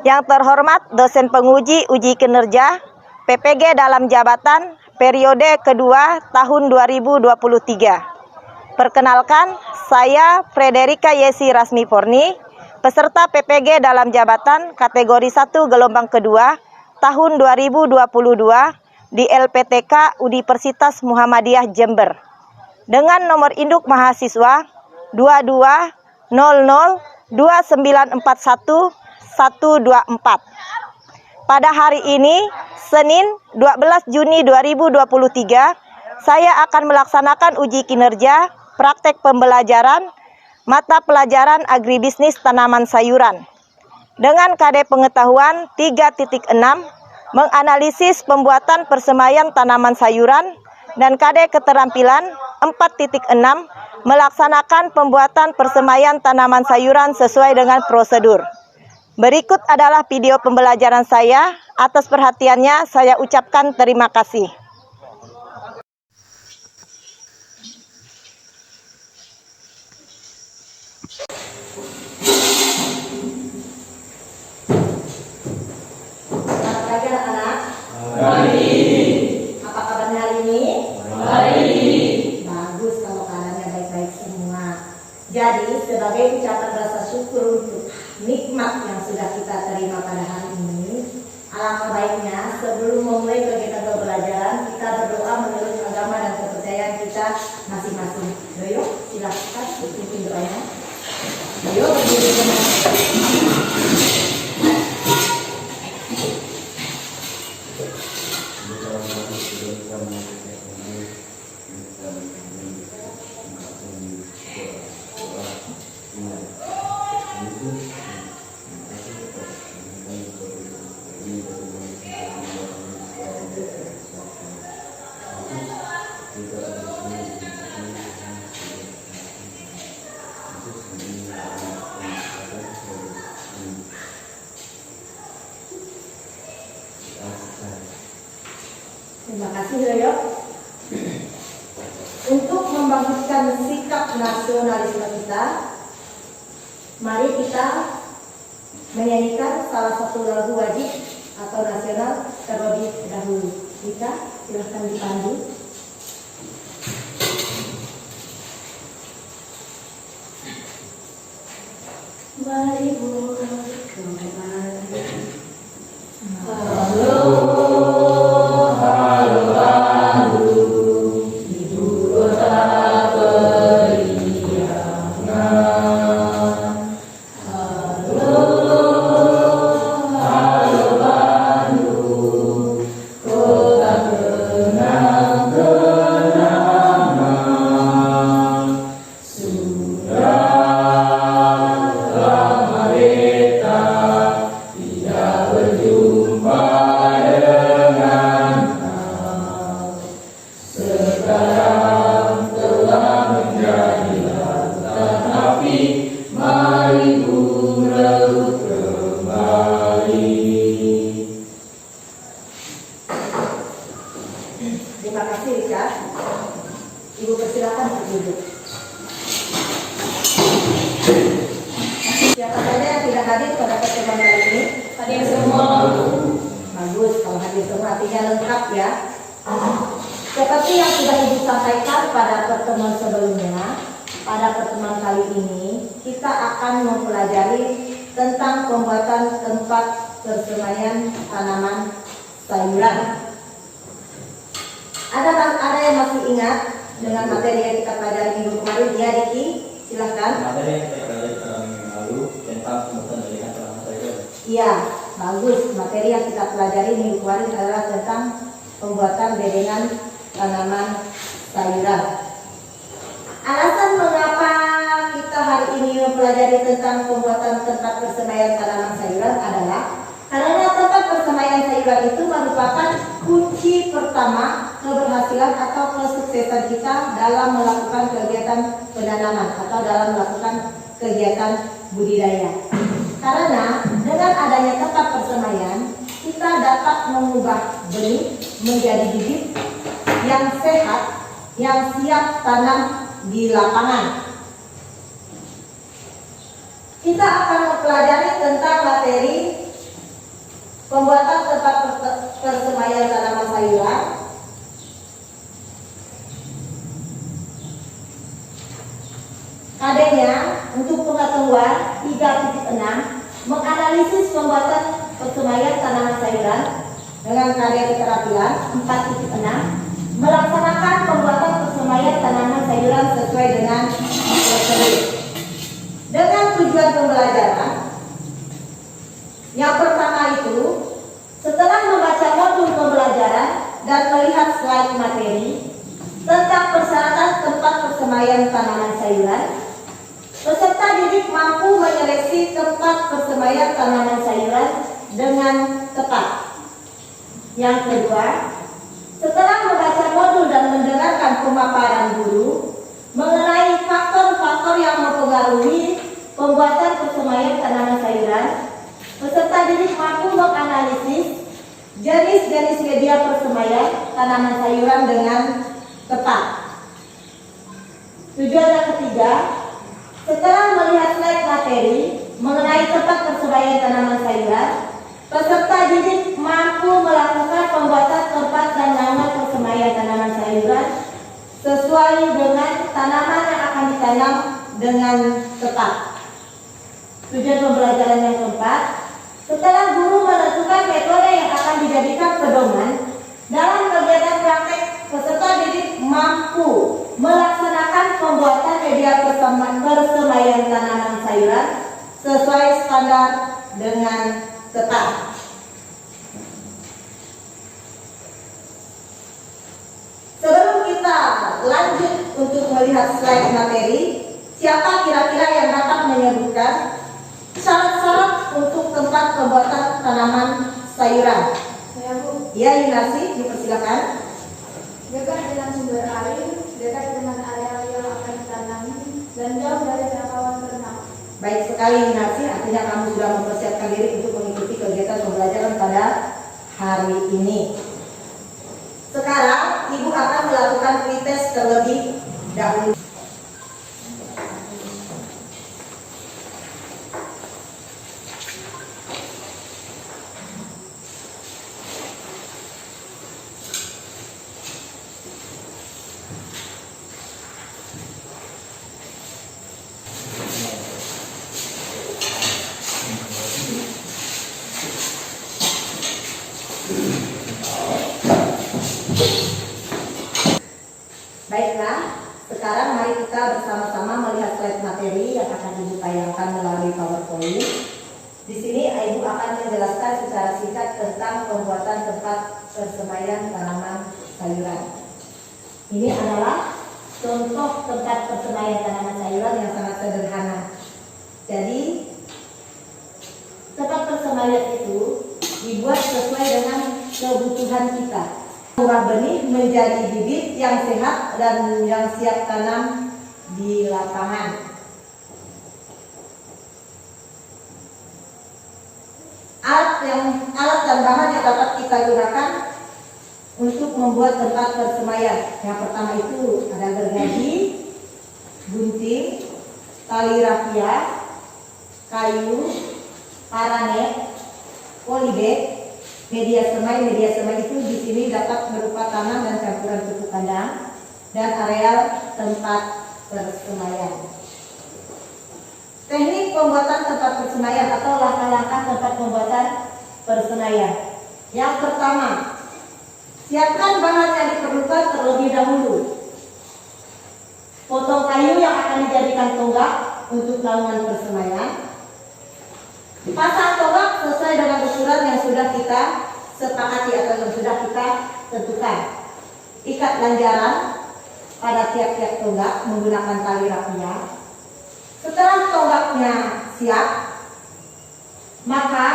Yang terhormat dosen penguji uji kinerja PPG dalam jabatan periode kedua tahun 2023. Perkenalkan, saya Frederika Yesi Rasmi Porni, peserta PPG dalam jabatan kategori 1 gelombang kedua tahun 2022 di LPTK Universitas Muhammadiyah Jember. Dengan nomor induk mahasiswa 22002941 124. Pada hari ini, Senin 12 Juni 2023, saya akan melaksanakan uji kinerja praktek pembelajaran mata pelajaran agribisnis tanaman sayuran dengan KD pengetahuan 3.6 menganalisis pembuatan persemaian tanaman sayuran dan KD keterampilan 4.6 melaksanakan pembuatan persemaian tanaman sayuran sesuai dengan prosedur. Berikut adalah video pembelajaran saya. Atas perhatiannya saya ucapkan terima kasih. Selamat pagi anak-anak. Baik. Apa kabarnya hari ini? Baik. Bagus kalau keadaannya baik-baik semua. Jadi sebagai ucapan rasa syukur untuk nikmat yang sudah kita terima pada hari ini, alangkah baiknya sebelum memulai kegiatan pembelajaran kita berdoa menurut agama dan kepercayaan kita masing-masing. Yuk, silakan pimpin doanya. Yuk, berdiri semua. Terima kasih Yoyo. Untuk membangkitkan sikap nasionalisme kita, mari kita menyanyikan salah satu lagu wajib atau nasional terlebih dahulu. Kita silahkan dipandu. Mari mulai kembali. Halo. Terima kasih Richard. Ibu persilakan duduk. Siapa saja yang tidak hadir pada pertemuan kali ini? Hadir semua. Bagus, kalau hadir semua artinya lengkap ya. Seperti yang sudah Ibu sampaikan pada pertemuan sebelumnya, pada pertemuan kali ini kita akan mempelajari tentang pembuatan tempat persemaian tanaman sayuran. Ada yang masih ingat dengan materi yang kita pelajari minggu kemarin? Ya, Diki, silahkan. Materi yang kita pelajari pada minggu lalu tentang pembuatan bedengan tanaman sayuran. Iya, bagus. Materi yang kita pelajari minggu kemarin adalah tentang pembuatan bedengan tanaman sayuran. Alasan mengapa kita hari ini mempelajari tentang pembuatan tempat persemaian tanaman sayuran adalah karena tempat persemaian sayuran itu merupakan kunci pertama keberhasilan atau kesuksesan kita dalam melakukan kegiatan penanaman atau dalam melakukan kegiatan budidaya. Karena dengan adanya tempat persemaian, kita dapat mengubah benih menjadi bibit yang sehat, yang siap tanam di lapangan. Kita akan mempelajari tentang materi Pembuatan tempat persemaian tanaman sayuran. KD-nya untuk pengetahuan 3.6 menganalisis pembuatan persemaian tanaman sayuran dengan KD keterampilan 4.6 melaksanakan pembuatan persemaian tanaman sayuran sesuai dengan prosedur. Dengan tujuan pembelajaran yang pertama itu, setelah membaca modul pembelajaran dan melihat slide materi tentang persyaratan tempat persemaian tanaman sayuran, peserta didik mampu menyeleksi tempat persemaian tanaman sayuran dengan tepat. Yang kedua, setelah membaca modul dan mendengarkan pemaparan guru mengenai faktor-faktor yang mempengaruhi pembuatan persemaian tanaman sayuran, peserta didik mampu menganalisis jenis-jenis media persemaian tanaman sayuran dengan tepat. Tujuan yang ketiga, setelah melihat slide materi mengenai tempat persemaian tanaman sayuran, peserta didik mampu melakukan pembuatan tempat dan nama persemaian tanaman sayuran sesuai dengan tanaman yang akan ditanam dengan tepat. Tujuan pembelajaran yang keempat, setelah guru menentukan metode yang akan dijadikan pedoman dalam kegiatan praktek, peserta didik mampu melaksanakan pembuatan media persemaian tanaman sayuran sesuai standar dengan tepat. Sebelum kita lanjut untuk melihat slide materi, siapa kira-kira yang dapat menyebutkan syarat-syarat untuk tempat pembuatan tanaman sayuran? Saya Bu, Ya, Yunasi, dipersilakan. dekat dengan sumber air, dekat dengan area yang akan ditanami, dan jauh dari jangkauan ternak. Baik sekali, Yunasi, artinya kamu sudah mempersiapkan diri untuk mengikuti kegiatan pembelajaran pada hari ini. Sekarang, Ibu akan melakukan pretest terlebih dahulu. Baiklah, sekarang mari kita bersama-sama melihat slide materi yang akan Ibu tayangkan melalui PowerPoint. Di sini Ibu akan menjelaskan secara singkat tentang pembuatan tempat persemaian tanaman sayuran. Ini adalah contoh tempat persemaian tanaman sayuran yang sangat sederhana. Jadi, tempat persemaian itu dibuat sesuai dengan kebutuhan kita. Mengubah benih menjadi bibit yang sehat dan yang siap tanam di lapangan. Alat dan bahan yang dapat kita gunakan untuk membuat tempat persemaian. Yang pertama itu ada gergaji, gunting, tali rafia, kayu, paranet, polybag, media semai. Media semai itu di sini dapat berupa tanah dan campuran pupuk kandang dan areal tempat persemaian. Teknik pembuatan tempat persemaian atau langkah-langkah tempat pembuatan persemaian. Yang pertama, siapkan bahan yang diperlukan terlebih dahulu. Potong kayu yang akan dijadikan tonggak untuk naungan persemaian. Pasang tonggak sesuai dengan ukuran yang sudah kita sepakati atau yang sudah kita tentukan. Ikat lanjaran pada tiap-tiap tonggak menggunakan tali rafia. Setelah tonggaknya siap, maka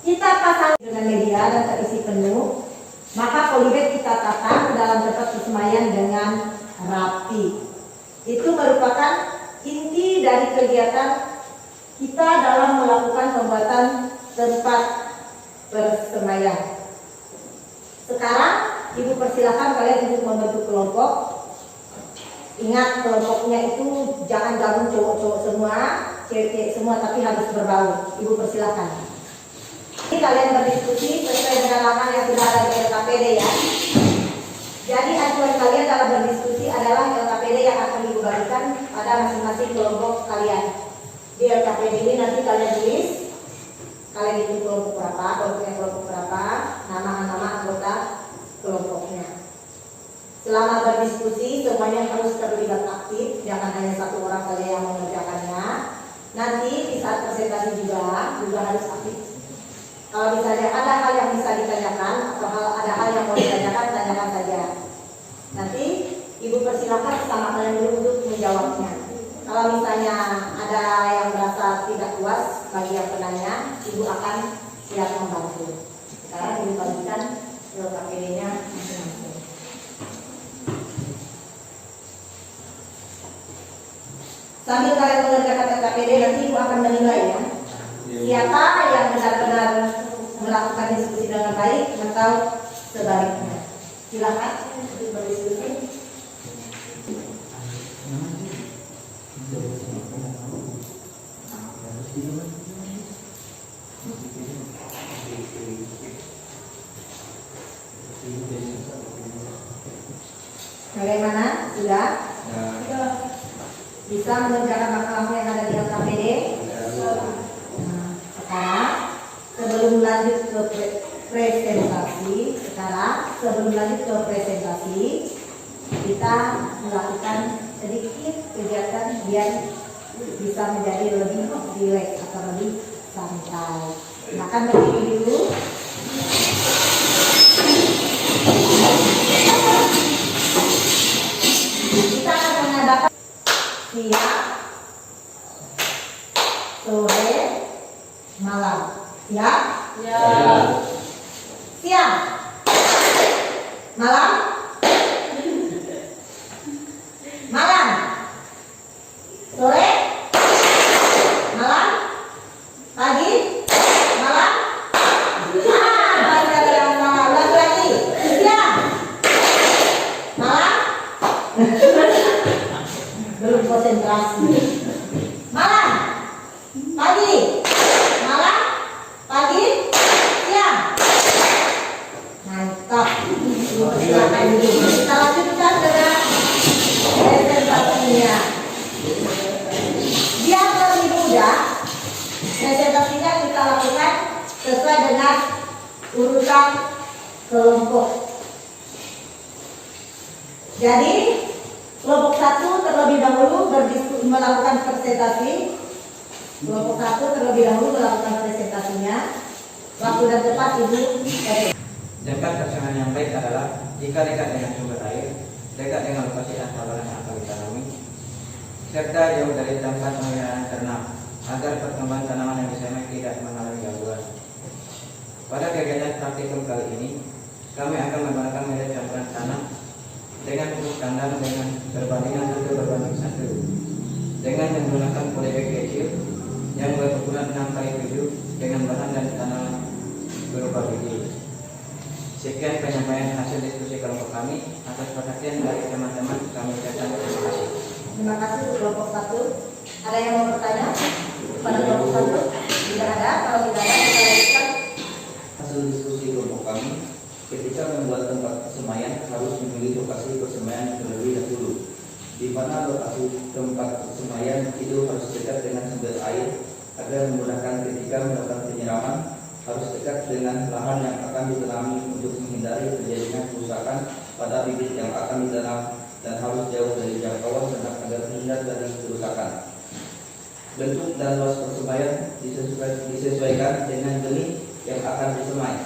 kita pasang dengan media dan terisi penuh. Maka polybag kita tatang ke dalam tempat persemaian dengan rapi. Itu merupakan inti dari kegiatan kita dalam melakukan pembuatan tempat persemaian. Sekarang Ibu persilakan kalian untuk membentuk kelompok. Ingat, kelompoknya itu jangan gabung cowok-cowok semua, cewek-cewek semua, tapi harus berbaur. Ibu persilakan. kalian berdiskusi sesuai dengan laman yang sudah ada di LKPD ya. Jadi acuan kalian dalam berdiskusi adalah LKPD yang akan dibagikan pada masing-masing kelompok kalian. Di LKPD ini nanti kalian tulis kalian itu kelompok berapa, nama anggota kelompoknya. Selama berdiskusi semuanya harus terlibat aktif, jangan hanya satu orang saja yang mengerjakannya. Nanti di saat presentasi juga harus aktif. Kalau misalnya ada hal yang bisa ditanyakan atau ada hal yang mau ditanyakan, tanyakan saja. Nanti ibu persilakan sama kalian dulu untuk menjawabnya. Kalau misalnya ada yang merasa tidak puas bagi yang penanya, ibu akan siap membantu. Sekarang ibu bagikan LKPD-nya masing-masing. Sambil kalian mengerjakan LKPD, nanti ibu akan menilai ya. Siapa yang benar-benar melakukan diskusi dengan baik atau sebaliknya. Silakan untuk berdiskusi. Bagaimana? Sudah? Bisa mengerjakan masalah yang ada di LKPD? Nah, sekarang sebelum lanjut ke presentasi, kita melakukan sedikit kegiatan biar bisa menjadi lebih rileks atau lebih santai. Silakan berdiri dulu. Kita akan mengadakan siang, sore, malam. Siap? Ya. Siang, malam, malam, sore, malam, pagi, malam. Banyak yang salah. Ulang lagi. Siang, malam. Belum konsentrasi. Malam, pagi, malam, pagi, siang. Mantap. Silakan dulu. Kita lanjutkan dengan presentasinya. Biar lebih mudah, presentasinya kita lakukan sesuai dengan urutan kelompok. Jadi kelompok 1 terlebih dahulu melakukan presentasi. Kelompok 1 terlebih dahulu melakukan presentasinya. Waktu dan tempat ibu. Jangka pelaksanaan yang baik adalah jika dekat dengan sumber air, dekat dengan lokasi hamparan yang akan ditanami, serta jauh dari tempat pengirahan ternak agar perkembangan tanaman yang disemai tidak mengalami gangguan. Pada kegiatan praktikum kali ini, kami akan menggunakan media campuran tanah dengan pupuk kandang dengan perbandingan 1:1 dengan menggunakan polybag kecil yang berukuran 6x7 dengan bahan dan tanah berupa biji. Sekian penyampaian hasil diskusi kelompok kami. Atas perhatian dari teman-teman kami ucapkan terima kasih. Terima kasih untuk kelompok 1. Ada yang mau bertanya pada kelompok 1? Tidak ada. Kalau tidak ada, kita lanjutkan. Hasil diskusi kelompok kami, ketika membuat tempat persemaian harus memilih lokasi persemaian terlebih dahulu. Di mana lokasi tempat persemaian itu harus dekat dengan sumber air agar memudahkan ketika melakukan penyiraman, harus dekat dengan lahan yang akan ditanami untuk menghindari terjadinya kerusakan pada bibit yang akan ditanam, dan harus jauh dari jangkauan ternak agar terhindar dari kerusakan. Bentuk dan luas persemaian disesuaikan dengan benih yang akan disemai.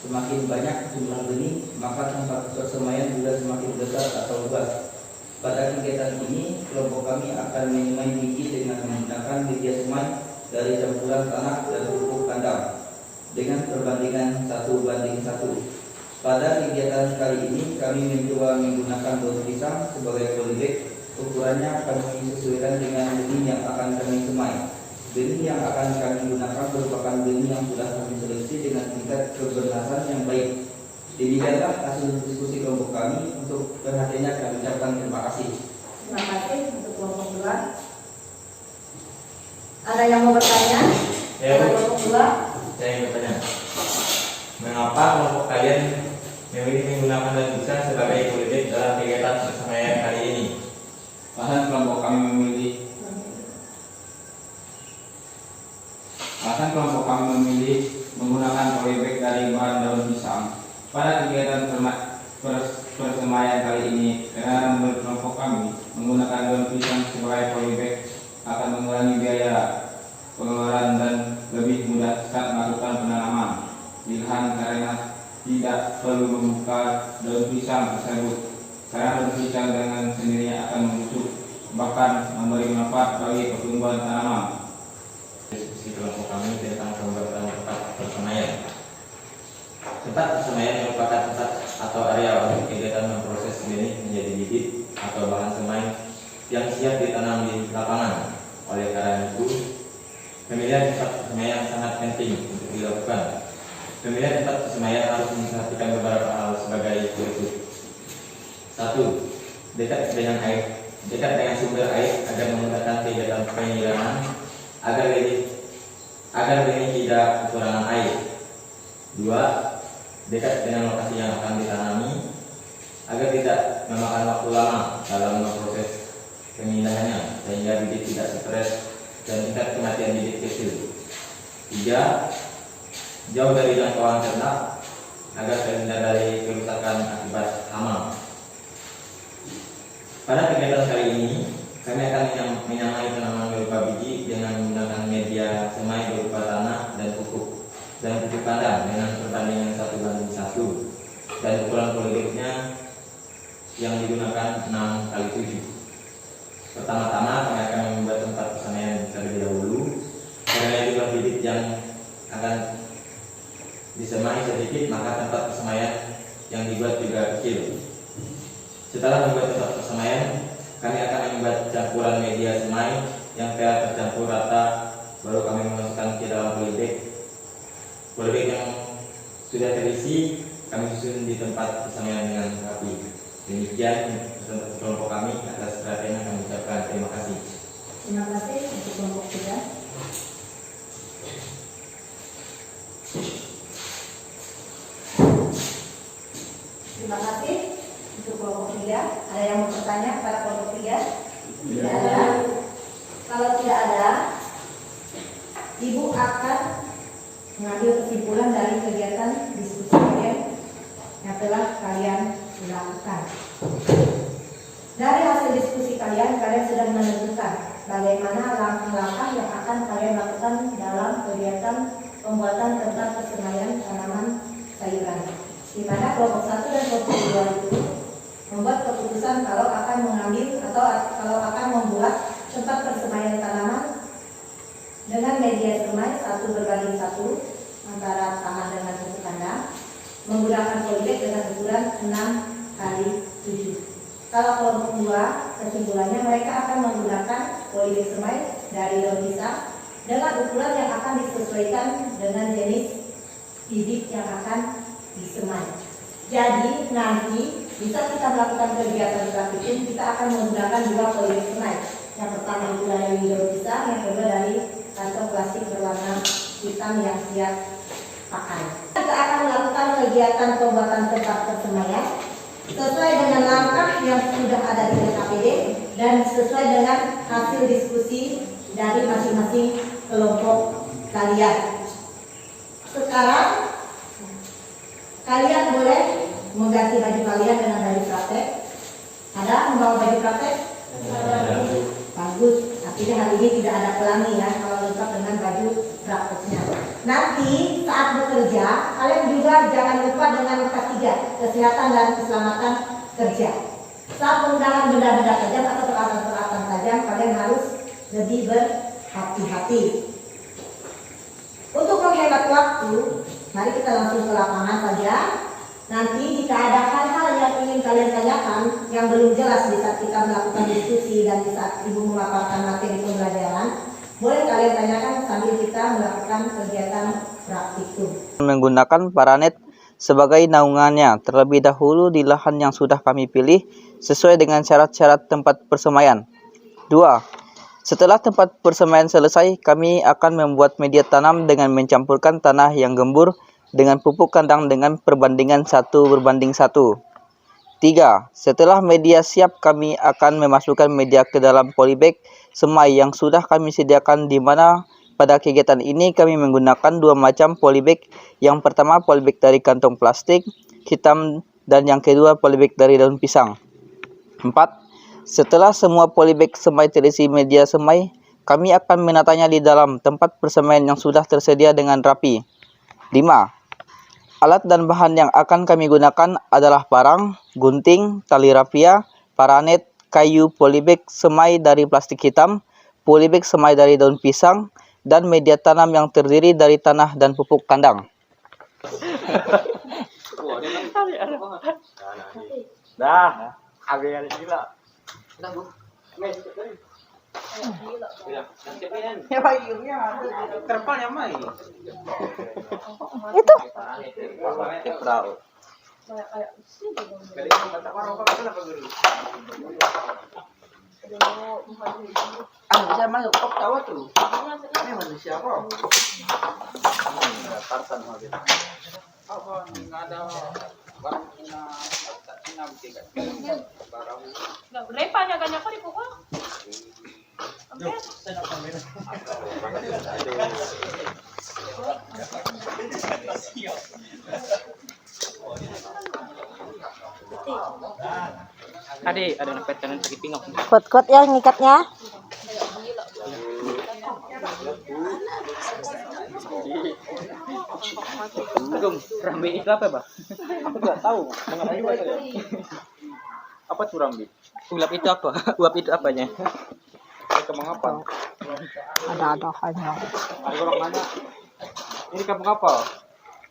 Semakin banyak jumlah benih, maka tempat persemaian juga semakin besar atau luas. Pada kegiatan ini, kelompok kami akan menyemai biji dengan menggunakan media semai dari campuran tanah dan pupuk kandang dengan perbandingan 1:1. Pada kegiatan kali ini, kami mencoba menggunakan daun pisang sebagai polybag. Ukurannya kami sesuaikan dengan benih yang akan kami semai. Benih yang akan kami gunakan merupakan benih yang sudah kami seleksi dengan tingkat keberhasilan yang baik. Demikianlah hasil diskusi kelompok kami. Untuk perhatiannya kami ucapkan terima kasih. Terima kasih untuk kelompok 2. Ada yang mau bertanya? Ya, Bu. Kelompok 2. Saya ingin bertanya. Mengapa kelompok kalian memilih menggunakan daun pisang sebagai polybag dalam kegiatan persemaian kali ini? Alasan kelompok kami memilih menggunakan polybag dari bahan daun pisang pada kegiatan persemaian kali ini karena menurut kelompok kami menggunakan daun pisang sebagai polybag akan mengurangi biaya pengeluaran dan lebih mudah saat melakukan penanaman di lahan karena tidak perlu membuka daun pisang tersebut karena daun pisang dengan sendirinya akan membusuk bahkan memberi manfaat bagi pertumbuhan tanaman. Diskusi kelompok kami tentang pembuatan tempat persemaian. Tempat persemaian merupakan tempat atau area untuk kegiatan memproses benih menjadi bibit atau bahan semai yang siap ditanam di lapangan. Oleh karena itu, pemilihan tempat persemaian sangat penting untuk dilakukan. Pemilihan tempat persemaian harus memperhatikan beberapa hal sebagai berikut. 1. Dekat dengan air, dekat dengan sumber air agar memudahkan kegiatan penyiraman agar benih tidak kekurangan air. 2. Dekat dengan lokasi yang akan ditanami agar tidak memakan waktu lama dalam memproses pemindahannya sehingga bibit tidak stres dan tingkat kematian bibit kecil. 3. Jauh dari jangkauan ternak agar terhindar dari kerusakan akibat hama. Pada kegiatan kali ini kami akan menyamai tanaman berupa biji dengan menggunakan media semai berupa tanah dan pupuk kandang dengan perbandingan 1:1 dan ukuran polybagnya yang digunakan 6x7. Pertama-tama kami akan membuat tempat persemaian terlebih dahulu karena jumlah bibit yang akan disemai sedikit maka tempat persemaian yang dibuat juga kecil. Setelah membuat tempat persemaian, kami akan membuat campuran media semai yang telah tercampur rata, baru kami memasukkan ke dalam polybag. Polybag yang sudah terisi kami susun di tempat persemaian dengan rapi. Demikian untuk kelompok kami. Atas perhatiannya kami ucapkan terima kasih. Terima kasih untuk kelompok 3. Terima kasih untuk kelompok 3. Ada yang mau bertanya pada kelompok 3? Tidak ada. Kalau tidak ada, Ibu akan mengambil kesimpulan dari kegiatan diskusi kalian yang telah kalian lakukan. Dari hasil diskusi kalian sudah menentukan bagaimana langkah-langkah yang akan kalian lakukan dalam kegiatan pembuatan tempat persemaian tanaman sayuran. Di mana kelompok 1 dan kelompok 2 itu membuat keputusan kalau akan mengambil atau kalau akan membuat tempat persemaian tanaman dengan media semai 1:1 antara tanah dengan pupuk kandang, menggunakan polybag dengan ukuran 6x7. Kalau kelompok 2 kesimpulannya mereka akan menggunakan polybag semai dari daun pisang dengan ukuran yang akan disesuaikan dengan jenis bibit yang akan disemai. Jadi nanti bisa kita melakukan kegiatan praktikum, kita akan menggunakan 2 polybag semai. Yang pertama itu dari daun pisang, yang kedua dari kantong plastik berwarna hitam yang siap pakai. Kita akan melakukan kegiatan pembuatan tempat persemaian sesuai dengan langkah yang sudah ada di KPD dan sesuai dengan hasil diskusi dari masing-masing kelompok kalian. Sekarang kalian boleh mengganti baju kalian dengan baju praktek. Ada membawa baju praktek? Bagus. Artinya hari ini tidak ada pelangi ya kalau lengkap dengan baju prakteknya. Nanti saat bekerja kalian juga jangan lupa dengan ketiga, kesehatan dan keselamatan kerja. Saat menggunakan benda-benda tajam atau peralatan-peralatan tajam kalian harus lebih berhati-hati. Untuk menghemat waktu, mari kita langsung ke lapangan saja. Nanti jika ada hal-hal yang ingin kalian tanyakan yang belum jelas di saat kita melakukan diskusi dan di saat Ibu memaparkan materi pembelajaran, boleh kalian tanyakan sambil kita melakukan kegiatan praktikum. Menggunakan paranet sebagai naungannya terlebih dahulu di lahan yang sudah kami pilih sesuai dengan syarat-syarat tempat persemaian. 2. Setelah tempat persemaian selesai, kami akan membuat media tanam dengan mencampurkan tanah yang gembur dengan pupuk kandang dengan perbandingan 1:1. 3. Setelah media siap, kami akan memasukkan media ke dalam polybag semai yang sudah kami sediakan, di mana pada kegiatan ini kami menggunakan 2 macam polybag. Yang pertama polybag dari kantong plastik hitam dan yang kedua polybag dari daun pisang. 4. Setelah semua polybag semai terisi media semai, kami akan menatanya di dalam tempat persemaian yang sudah tersedia dengan rapi. 5. Alat dan bahan yang akan kami gunakan adalah parang, gunting, tali rafia, paranet, kayu, polybag semai dari plastik hitam, polybag semai dari daun pisang, dan media tanam yang terdiri dari tanah dan pupuk kandang. Dah, agak gila. Itu. Bisa masuk kok tahu tuh. Ini manusia kok. Repanya ganyan ko di po ko. Ada nempel sakit pingok. Kuat-kuat ya ngikatnya. Agung, rambi itu apa, Bah? Aku tidak tahu. Mengapa juga saya? Apa tuh rambi? Ulap itu apa? Uap itu apanya? Mereka mengapa? Ada hanya. Ada orang nanya. Ini kampung apa?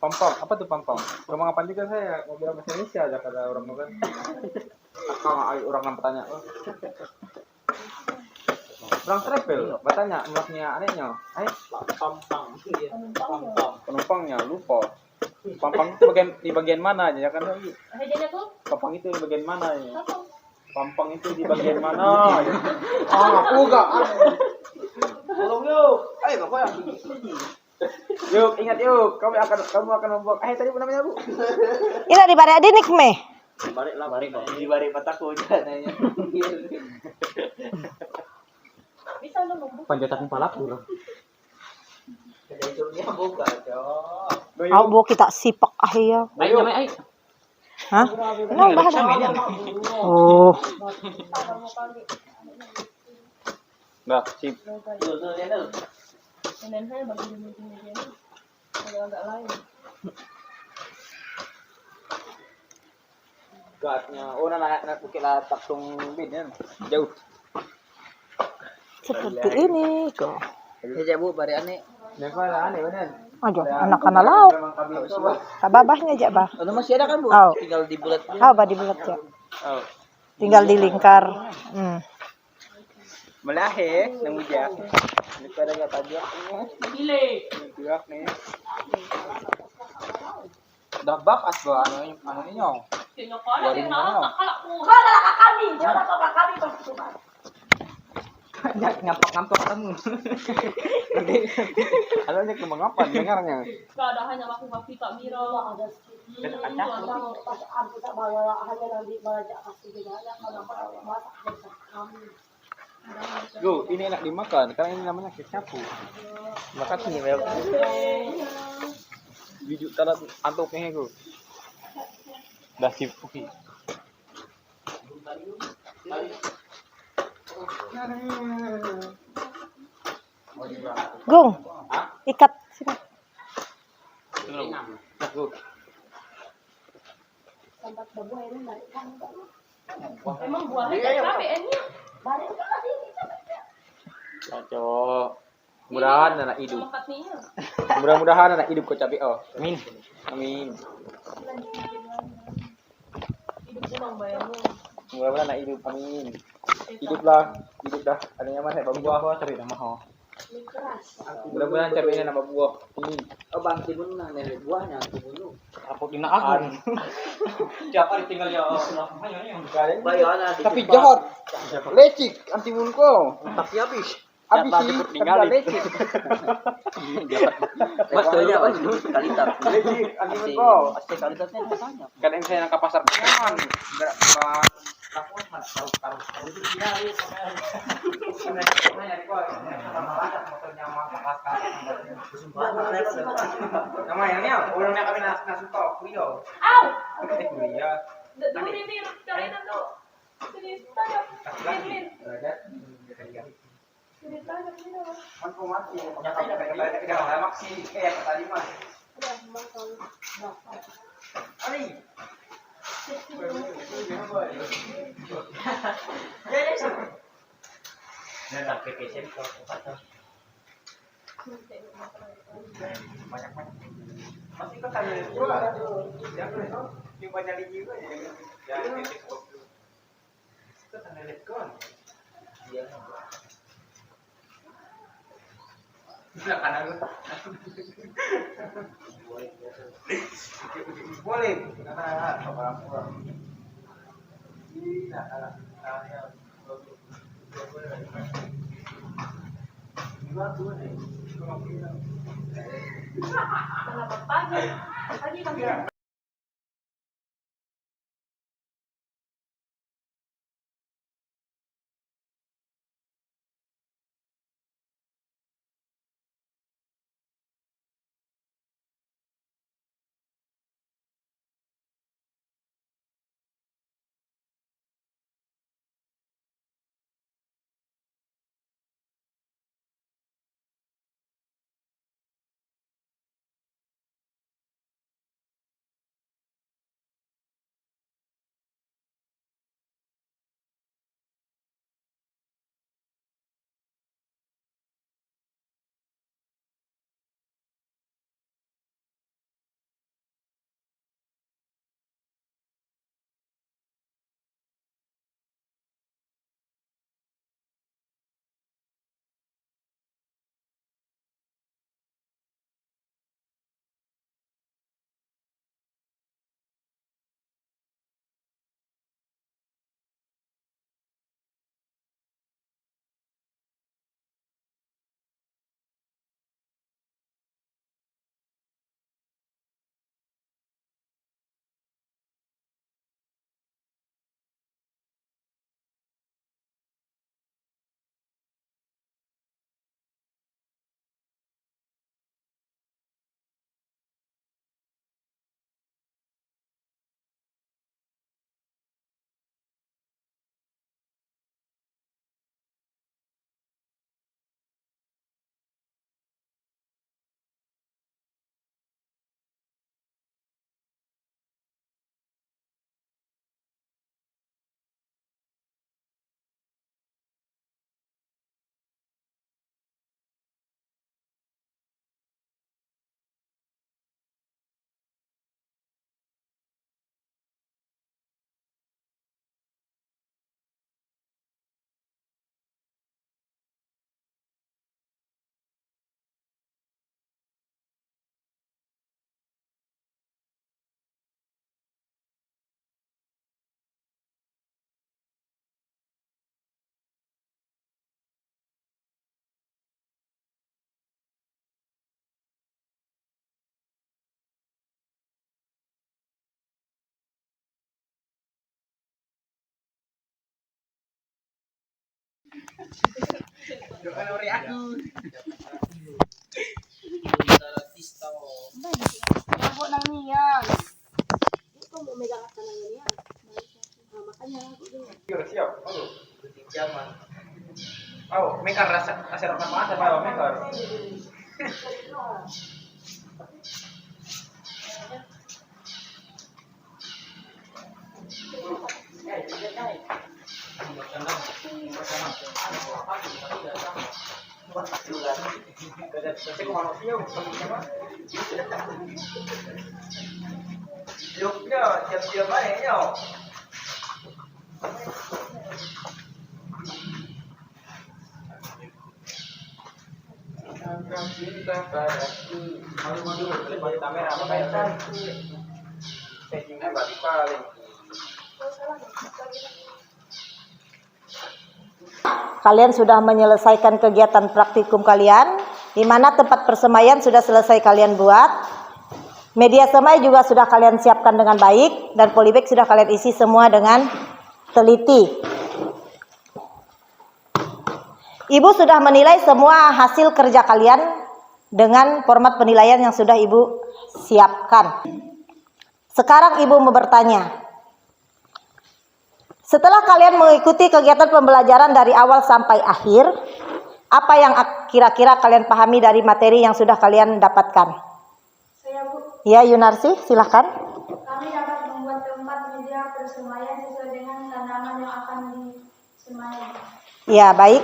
Pampang. Apa tuh Pampang? Rumah apa juga saya mau bilang bahasa Indonesia aja kata orang kan. Kakak orang yang bertanya. Orang travel, bertanya mulaknya anehnya. Pampang. Penumpangnya lupa. Pampang itu di bagian mana aja kan? Pampang itu di bagian mana ya? Pampang itu di bagian mana? Aku enggak. Tolong yuk. Ayo Bapak yang yuk, ingat yuk. Kamu akan membuat. Tadi apa namanya, Bu? Ina di bare adinik me. Balik lah, di balik mataku aja nanya. Panjatan palaku lah. Kedainya buka, Cok. Au bo kita sipak ahya. Ayo, ayo. Hah? Nah, bahan. Oh. Nah, sip. Tuh, channel. Nenek saya bagi di meeting ini. Agak lain. Gatnya, nak bukit taktung bin kan. Jauh. Seperti ini kok. Sejak Bu bari aneh. Daripada aneh bener. Aduh, anak-anak lauk. Kababahnya aja, Bah. Oh, masih ada kan, Bu? Oh. Tinggal di bulat. Bah di bulat ya. Oh. Tinggal di lingkar. Melahe, nang bijak. Daripada enggak tajak. Gile. Bijak nih. Dabak asba anu nyong. Sino ko na din na akala ko. Ngampak kamu. Adanya kemengapan dengarnya. Kada hanya aku makita mira. Go, ini enak dimakan karena ini namanya kecapu. Makan nih, Mel. Bijuk talat antoknya go. Dah sip. Oke. Gung. Ikat sini. Emang buahnya kayak apa ini? Cocok. Mudah-mudahan anak hidup. Makat niya. Mudah-mudahan anak hidup kau cabai. Oh, amin. Amin. Hidup emang bayar mo. Mudah-mudahan anak hidup. Amin. Hidup dah. Ada yang mana bawa buah cari nama ho. Mudah-mudahan cabai ini nama buah. Ini. Oh, Bang, timun nang nilai buahnya, timun lu. Apa dina agung. Tiap hari tinggal ya. Bayar ada di Tapi Jepang. jahat. Lecik antimun ko. Tapi habis. Habis sih, tinggal lecet. Maksudnya apa itu? Kalitat. Lecet, anjing kok. Pasti kalitatnya tanya. Kadang saya ke pasar kan, enggak Lakukan mas, taruh itu tinggal nyari kok. Motornya mas nama yang ini, orangnya kami nasi kok, kuyo. Au! Kuliah. Duri mir, kalian itu. Cerita dong. Mir. Cerita dong ini dong. Kan mati. Kita nggak maksi kayak tadi mas. Udah, makan. Ali. Masih kok tanya juga. Jangan yang banyak juga ya. Kita tanya lekon. Iya. Nah, kanan boleh karena orang kurang. Kenapa pagi? Pagi kan? Kalori aku. Aku nangian. Itu mau megang apa nangian? Nah, makanya aku dulu. Siap. Aduh, jaman. Oh, mekar rasa rasa apa ada mekar. Yuknya siap-siap aja nyok. Angkat cinta padaku. Malu-malu balik kamera apa kayak settingnya balik paling. kalian sudah menyelesaikan kegiatan praktikum kalian, di mana tempat persemaian sudah selesai kalian buat. Media semai juga sudah kalian siapkan dengan baik, dan polybag sudah kalian isi semua dengan teliti. Ibu sudah menilai semua hasil kerja kalian dengan format penilaian yang sudah Ibu siapkan. Sekarang Ibu mau bertanya, setelah kalian mengikuti kegiatan pembelajaran dari awal sampai akhir, apa yang kira-kira kalian pahami dari materi yang sudah kalian dapatkan? Saya, Bu. Ya, Yunarsi, silahkan. Kami dapat membuat tempat media persemaian sesuai dengan tanaman yang akan disemaikan. Ya, baik.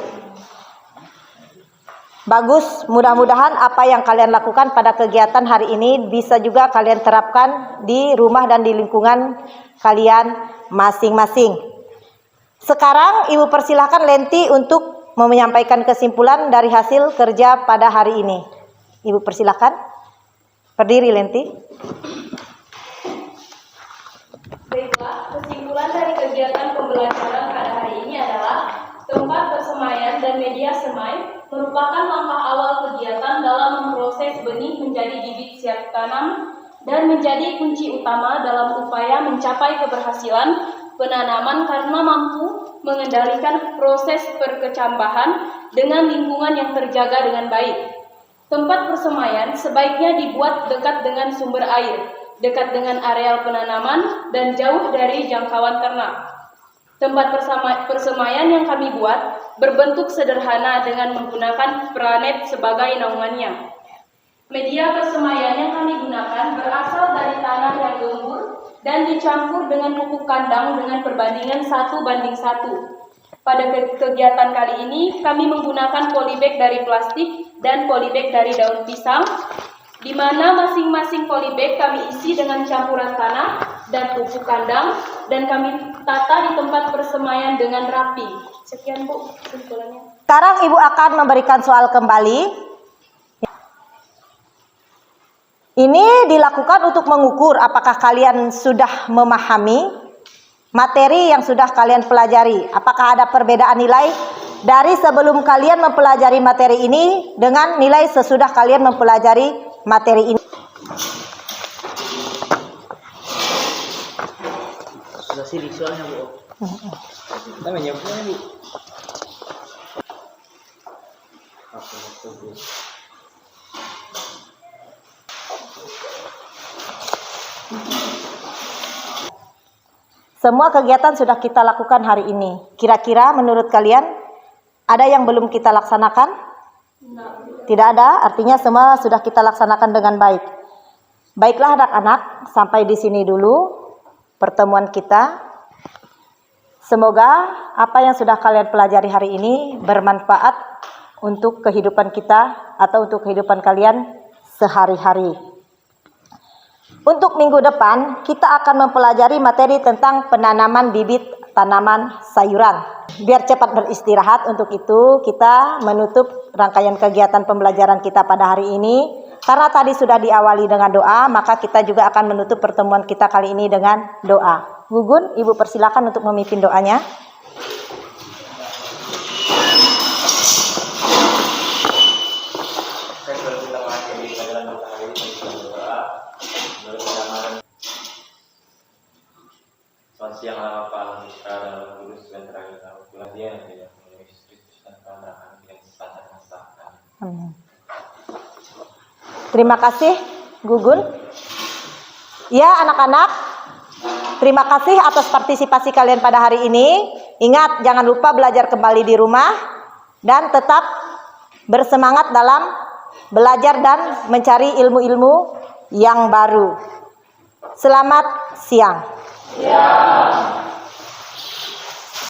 Bagus, mudah-mudahan apa yang kalian lakukan pada kegiatan hari ini bisa juga kalian terapkan di rumah dan di lingkungan kalian masing-masing. Sekarang Ibu persilahkan Lenti untuk menyampaikan kesimpulan dari hasil kerja pada hari ini. Ibu persilahkan. Berdiri Lenti. Baiklah, kesimpulan dari kegiatan pembelajaran pada hari ini adalah tempat persemaian dan media semai merupakan langkah awal kegiatan dalam memproses benih menjadi bibit siap tanam dan menjadi kunci utama dalam upaya mencapai keberhasilan penanaman karena mampu mengendalikan proses perkecambahan dengan lingkungan yang terjaga dengan baik. Tempat persemaian sebaiknya dibuat dekat dengan sumber air, dekat dengan areal penanaman, dan jauh dari jangkauan ternak. Tempat persemaian yang kami buat berbentuk sederhana dengan menggunakan planet sebagai naungannya. Media persemaian yang kami gunakan berasal dari tanah yang gembur dan dicampur dengan pupuk kandang dengan perbandingan 1:1. Pada kegiatan kali ini kami menggunakan polybag dari plastik dan polybag dari daun pisang, di mana masing-masing polybag kami isi dengan campuran tanah dan pupuk kandang dan kami tata di tempat persemaian dengan rapi. Sekian Bu, kesimpulannya. Sekarang Ibu akan memberikan soal kembali. Ini dilakukan untuk mengukur apakah kalian sudah memahami materi yang sudah kalian pelajari. Apakah ada perbedaan nilai dari sebelum kalian mempelajari materi ini dengan nilai sesudah kalian mempelajari materi ini. Sudah silik soalnya, Bu. Kita menyiapkan, Bu. Semua kegiatan sudah kita lakukan hari ini. Kira-kira menurut kalian ada yang belum kita laksanakan? Tidak ada, artinya semua sudah kita laksanakan dengan baik. Baiklah anak-anak, sampai di sini dulu pertemuan kita. Semoga apa yang sudah kalian pelajari hari ini bermanfaat untuk kehidupan kita atau untuk kehidupan kalian sehari-hari. Untuk minggu depan, kita akan mempelajari materi tentang penanaman bibit tanaman sayuran. Biar cepat beristirahat, untuk itu kita menutup rangkaian kegiatan pembelajaran kita pada hari ini. Karena tadi sudah diawali dengan doa, maka kita juga akan menutup pertemuan kita kali ini dengan doa. Gugun, Ibu persilakan untuk memimpin doanya. Yang harapan dalam Kudus dan terakhir pelatihan yang Yesus Kristus dan kebenaran yang sadar masakan. Terima kasih, Gugun. Ya, anak-anak, terima kasih atas partisipasi kalian pada hari ini. Ingat, jangan lupa belajar kembali di rumah dan tetap bersemangat dalam belajar dan mencari ilmu-ilmu yang baru. Selamat siang.